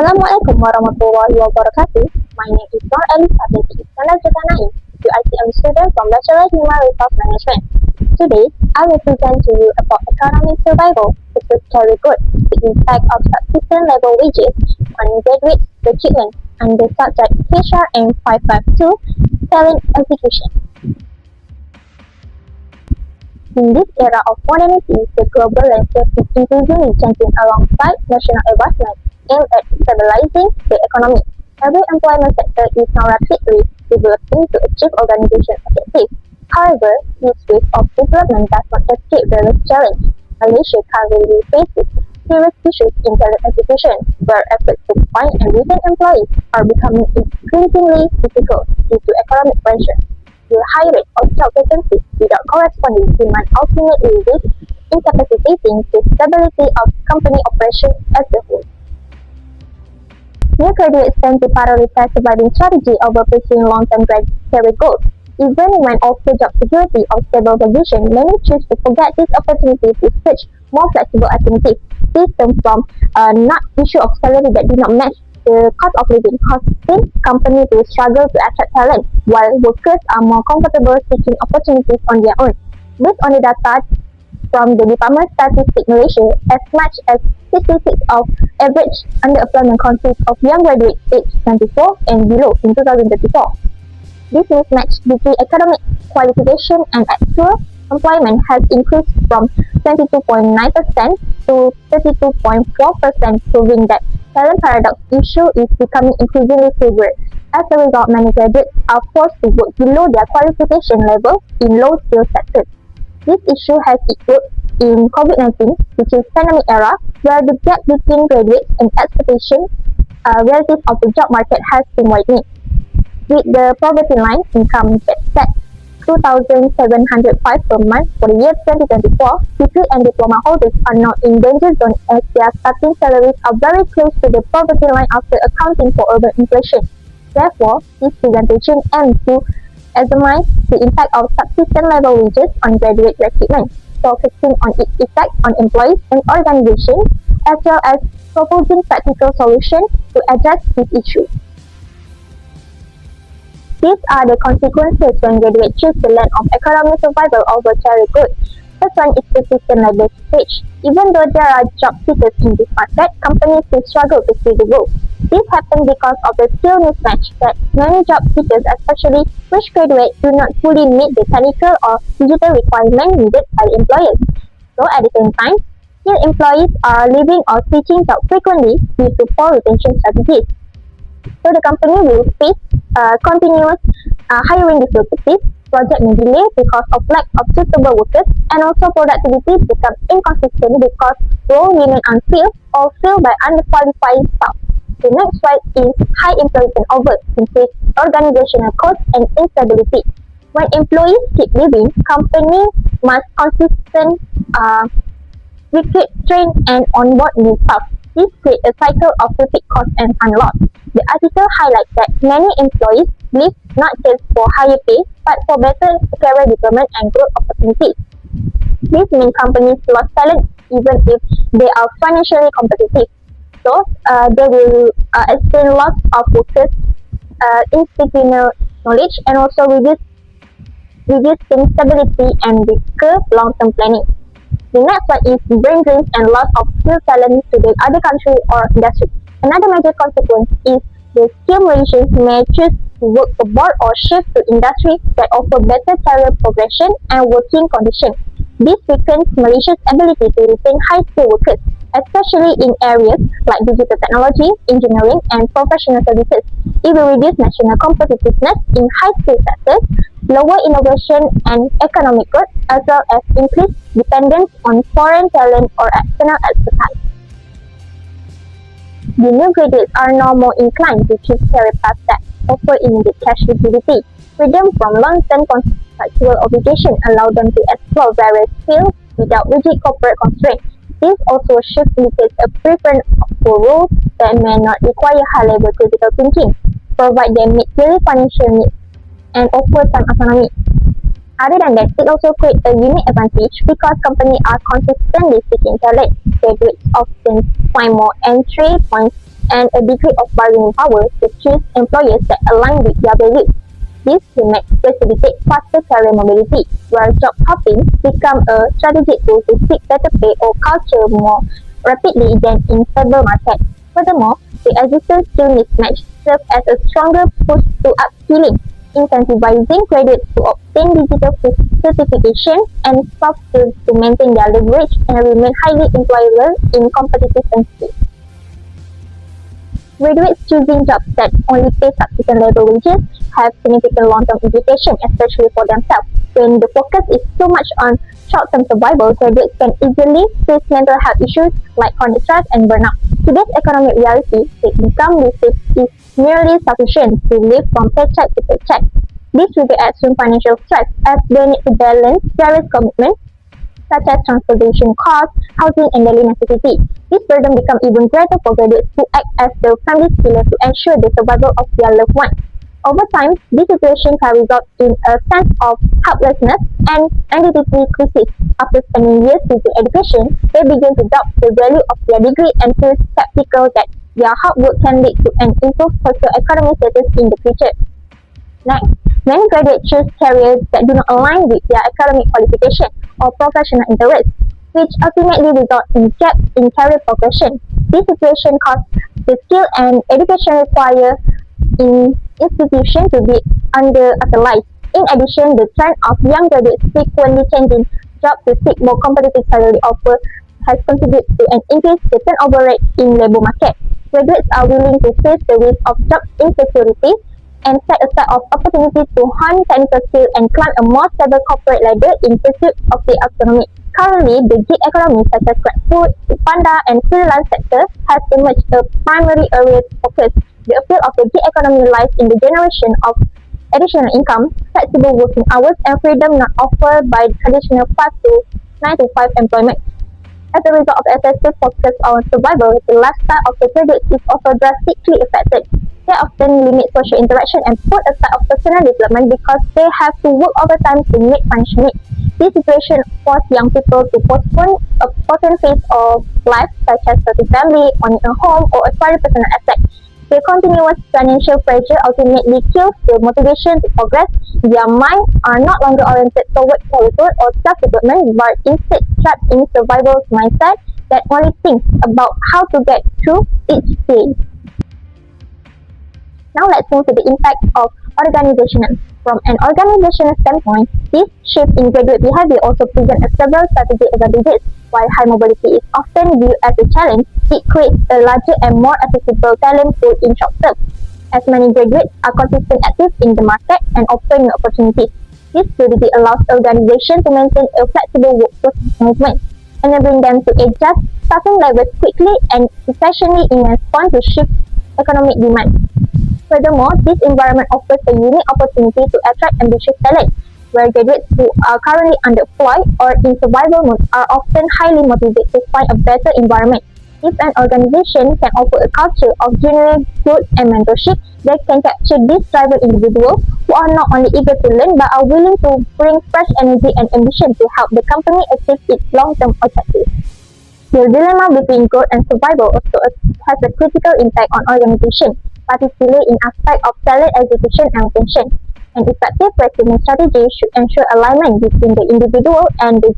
Assalamualaikum warahmatullahi wabarakatuh. My name is ELIESA BINTI ZULKARNAIN, UITM student from Bachelor Human Resource Management. Today, I will present to you about economic survival, which is very good, the impact of subsistence level wages on graduate recruitment, and the subject HRM552, talent execution. In this era of modernity, the global landscape is increasingly changing alongside national advancement aimed at stabilizing the economy. Every employment sector is now rapidly developing to achieve organization objectives. However, this wave of development does not escape various challenges. Malaysia currently faces serious issues in talent acquisition, where efforts to find and retain employees are becoming increasingly difficult due to economic pressure. The high rate of job vacancies without corresponding demand ultimately leads incapacitating the stability of company operations as a whole. New graduates tend to prioritize surviving strategy over pursuing long-term career goals. Even when offered job security or stable position, many choose to forget this opportunity to search more flexible alternatives. This comes from not issue of salary that do not match the cost of living, causing companies to struggle to attract talent, while workers are more comfortable seeking opportunities on their own. Based on the data from the Department of Statistics Malaysia, as much as 66% of average underemployment consists of young graduates aged 24 and below in 2034. This mismatch between academic qualification and actual employment has increased from 22.9% to 32.4%, proving that talent paradox issue is becoming increasingly severe. As a result, many graduates are forced to work below their qualification level in low-skill sectors. This issue has echoed in COVID-19, which is pandemic era, where the gap between graduates and expectations relative of the job market has been widening. With the poverty line income set 2,705 per month for the year 2024, degree and diploma holders are now in danger zone as their starting salaries are very close to the poverty line after accounting for urban inflation. Therefore, this presentation aims to examine the impact of subsistence level wages on graduate recruitment, focusing on its effect on employees and organizations, as well as proposing practical solutions to address this issue. These are the consequences when graduates choose the land of economic survival over career growth. First one is persistent labor shortage. Even though there are job seekers in this market, companies still struggle to fill the role. This happens because of the skill mismatch that many job seekers, especially fresh graduates, do not fully meet the technical or digital requirements needed by employers. So at the same time, skilled employees are leaving or switching jobs frequently due to poor retention strategies. So the company will face continuous hiring difficulties, project may delay because of lack of suitable workers, and also productivity becomes inconsistent because roles remain unfilled or filled by underqualified staff. The next slide is high employee turnover, increased organizational costs and instability. When employees keep leaving, companies must consistently recruit, train, and onboard new staff. This creates a cycle of repeat cost and fund loss. The article highlights that many employees leave not just for higher pay, but for better career development and growth opportunities. This means companies lost talent even if they are financially competitive. So, they will experience loss of workers, institutional knowledge, and also reducing stability and weaker long-term planning. The next one is brain drain and loss of skilled talent to the other country or industry. Another major consequence is the skilled Malaysians may choose to work abroad or shift to industries that offer better career progression and working conditions. This weakens Malaysia's ability to retain high-skilled workers, especially in areas like digital technology, engineering, and professional services. It will reduce national competitiveness in high-skilled sectors, lower innovation and economic growth, as well as increase dependence on foreign talent or external expertise. The new graduates are now more inclined to choose career paths that offer immediate cash liquidity. Freedom from long-term contractual obligations allow them to explore various fields without rigid corporate constraints. This also shift indicates a preference for roles that may not require high-level critical thinking, provide them meet daily financial needs, and offer some autonomy. Other than that, it also creates a unique advantage because companies are consistently seeking talent. Graduates often find more entry points and a degree of bargaining power to choose employers that align with their values. This will make facilitate faster career mobility, where job hopping become a strategic tool to seek better pay or culture more rapidly than in stable market. Furthermore, the existing skill mismatch serves as a stronger push to upskilling, incentivizing graduates to obtain digital certification and soft skills to maintain their leverage and remain highly employable in competitive landscape. Graduates choosing jobs that only pay subsistence level wages have significant long-term implications, especially for themselves. When the focus is so much on short-term survival, graduates can easily face mental health issues like chronic stress and burnout. Today's economic reality, the income received is merely sufficient to live from paycheck to paycheck. This will add to financial stress as they need to balance various commitments such as transportation costs, housing, and daily necessities. This burden becomes even greater for graduates who act as the family pillar to ensure the survival of their loved ones. Over time, this situation can result in a sense of helplessness and identity crisis. After spending years seeking education, they begin to doubt the value of their degree and feel skeptical that their hard work can lead to an improved socio-economic status in the future. Next, many graduates choose careers that do not align with their academic qualification or professional interests, which ultimately result in gaps in career progression. This situation causes the skill and education required in institutions to be underutilized. In addition, the trend of young graduates frequently changing jobs to seek more competitive salary offer has contributed to an increased turnover rate in labor market. Graduates are willing to face the risk of job insecurity and set aside of opportunities to hone technical skill and climb a more stable corporate ladder in pursuit of the autonomy. Currently, the gig economy such as GrabFood, Foodpanda, and freelance sector has emerged a primary area to focus. The appeal of the gig economy lies in the generation of additional income, flexible working hours, and freedom not offered by traditional 9 to 5 employment. As a result of excessive focus on survival, the lifestyle of the graduates is also drastically affected. They often limit social interaction and put aside of personal development because they have to work overtime to meet financial needs. This situation forces young people to postpone a important phase of life such as starting family, owning a home, or acquiring personal assets. The continuous financial pressure ultimately kills the motivation to progress. Their minds are not longer oriented toward career or self-development, but instead trapped in survival mindset that only thinks about how to get through each day. Now let's move to the impact of organizational. From an organizational standpoint, this shift in graduate behavior also presents several strategic advantages. While high mobility is often viewed as a challenge, it creates a larger and more accessible talent pool in short term, as many graduates are consistently active in the market and offer new opportunities. This fluidity allows organizations to maintain a flexible workforce movement, enabling them to adjust staffing levels quickly and efficiently in response to shift economic demand. Furthermore, this environment offers a unique opportunity to attract ambitious talent, where graduates who are currently underemployed or in survival mode are often highly motivated to find a better environment. If an organization can offer a culture of genuine growth and mentorship, they can capture these driven individuals who are not only eager to learn but are willing to bring fresh energy and ambition to help the company achieve its long-term objectives. The dilemma between growth and survival also has a critical impact on organizations, particularly in aspects of talent acquisition and retention. An effective recruitment strategy should ensure alignment between the individual and the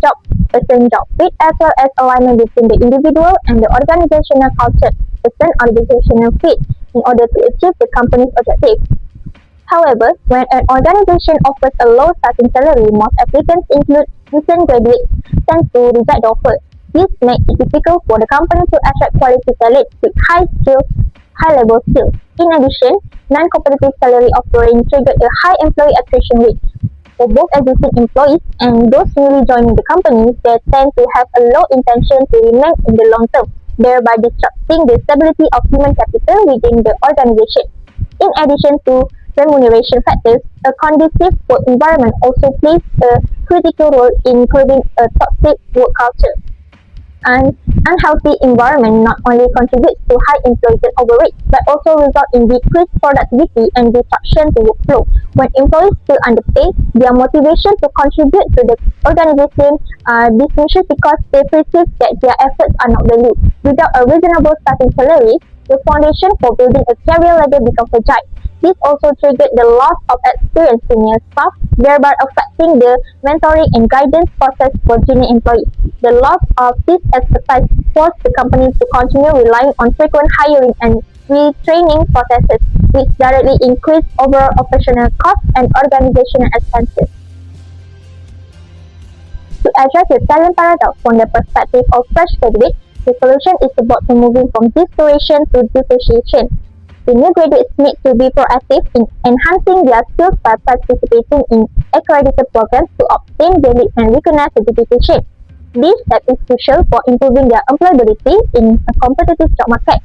person job fit, as well as alignment between the individual and the organizational culture, person organizational fit, in order to achieve the company's objectives. However, when an organization offers a low starting salary, most applicants, include recent graduates, tend to reject the offer. This makes it difficult for the company to attract quality talent with high-level skills. In addition, non-competitive salary offering triggered a high employee attrition rate. For both existing employees and those newly joining the company, they tend to have a low intention to remain in the long term, thereby disrupting the stability of human capital within the organization. In addition to remuneration factors, a conducive work environment also plays a critical role in curbing a toxic work culture. An unhealthy environment not only contributes to high employee turnover rate, but also result in decreased productivity and disruption to workflow. When employees feel underpaid, their motivation to contribute to the organization diminishes because they perceive that their efforts are not valued. Without a reasonable starting salary, the foundation for building a career ladder becomes fragile. This also triggered the loss of experienced senior staff, thereby affecting the mentoring and guidance process for junior employees. The loss of this expertise forced the company to continue relying on frequent hiring and retraining processes, which directly increased overall operational costs and organizational expenses. To address the talent paradox from the perspective of fresh graduates, the solution is about moving from desperation to differentiation. The new graduates need to be proactive in enhancing their skills by participating in accredited programs to obtain valid and recognized certification. This step is crucial for improving their employability in a competitive job market.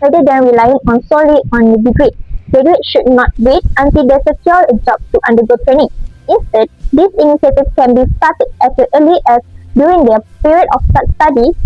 Rather than relying solely on the degree, graduates should not wait until they secure a job to undergo training. Instead, these initiatives can be started as early as during their period of study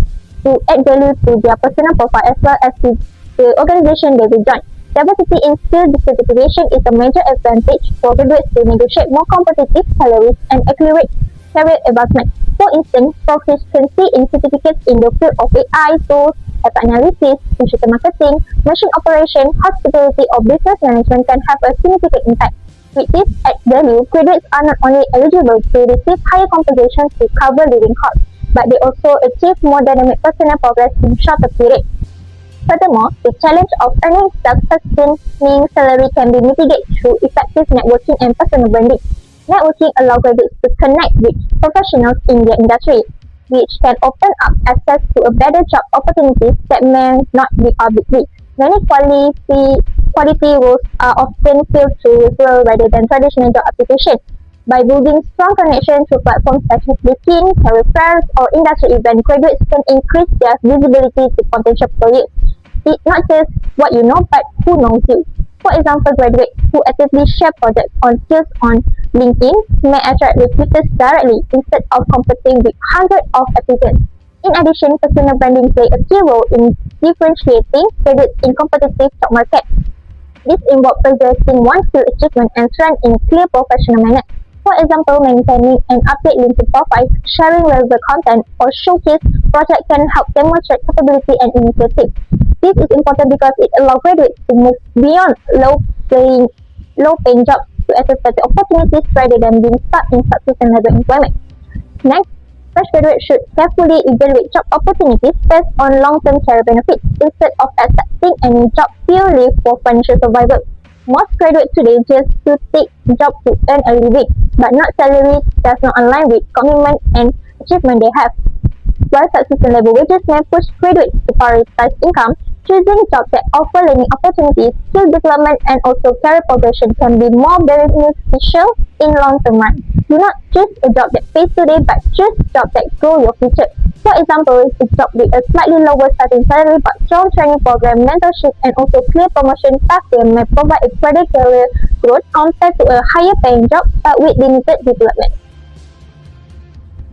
to add value to their personal profile as well as to the organization they will join. Diversity in skill certification is a major advantage for graduates to negotiate more competitive salaries and accelerate career advancement. For instance, proficiency in certificates in the field of AI tools, data analysis, digital marketing, machine operation, hospitality, or business management can have a significant impact. With this added value, graduates are not only eligible to receive higher compensation to cover living costs, but they also achieve more dynamic personal progress in shorter periods. Furthermore, the challenge of earning self-sustaining salary can be mitigated through effective networking and personal branding. Networking allows graduates to connect with professionals in their industry, which can open up access to a better job opportunities that may not be publicly. Many quality roles are often filled through referral rather than traditional job application. By building strong connections through platforms such as LinkedIn, career fairs, or industry events, graduates can increase their visibility to potential employers. It's not just what you know, but who knows you. For example, graduates who actively share projects on skills on LinkedIn may attract recruiters directly instead of competing with hundreds of applicants. In addition, personal branding plays a key role in differentiating graduates in competitive job market. This involves presenting one's skill achievement and strength in a clear professional manner. For example, maintaining an update LinkedIn profile, sharing relevant content, or showcase projects can help demonstrate capability and initiative. This is important because it allows graduates to move beyond low-paying jobs to access better opportunities rather than being stuck in subsistence level employment. Next, fresh graduates should carefully evaluate job opportunities based on long-term career benefits instead of accepting any job purely for financial survival. Most graduates today just to take jobs to earn a living, but not salary does not align with commitment and achievement they have. While subsistence level wages may push graduates to prioritize income, choosing jobs that offer learning opportunities, skill development, and also career progression can be more beneficial in long-term run. Do not choose a job that pays today, but choose jobs that grow your future. For example, a job with a slightly lower starting salary but strong training program, mentorship, and also clear promotion pathway may provide a greater career growth compared to a higher paying job but with limited development.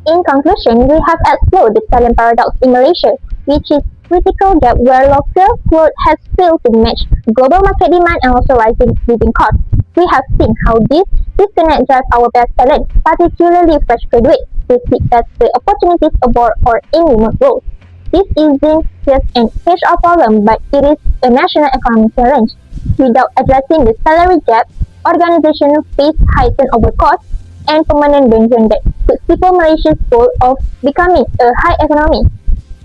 In conclusion, we have explored the talent paradox in Malaysia, which is critical gap where local growth has failed to match global market demand and also rising living costs. We have seen how this disconnect drives our best talent, particularly fresh graduates, to seek better opportunities abroad or in remote roles. This isn't just an HR problem, but it is a national economic challenge. Without addressing the salary gap, organizations face high turnover costs and permanent bankruptcy that could stifle Malaysia's goal of becoming a high economy.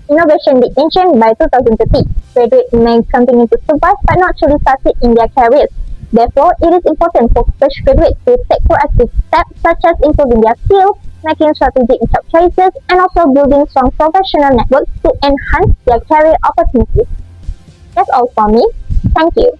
Innovation Big Engine by 2030. Graduates may continue to survive but not truly succeed in their careers. Therefore, it is important for fresh graduates to take proactive steps such as improving their skills, making strategic job choices, and also building strong professional networks to enhance their career opportunities. That's all for me. Thank you.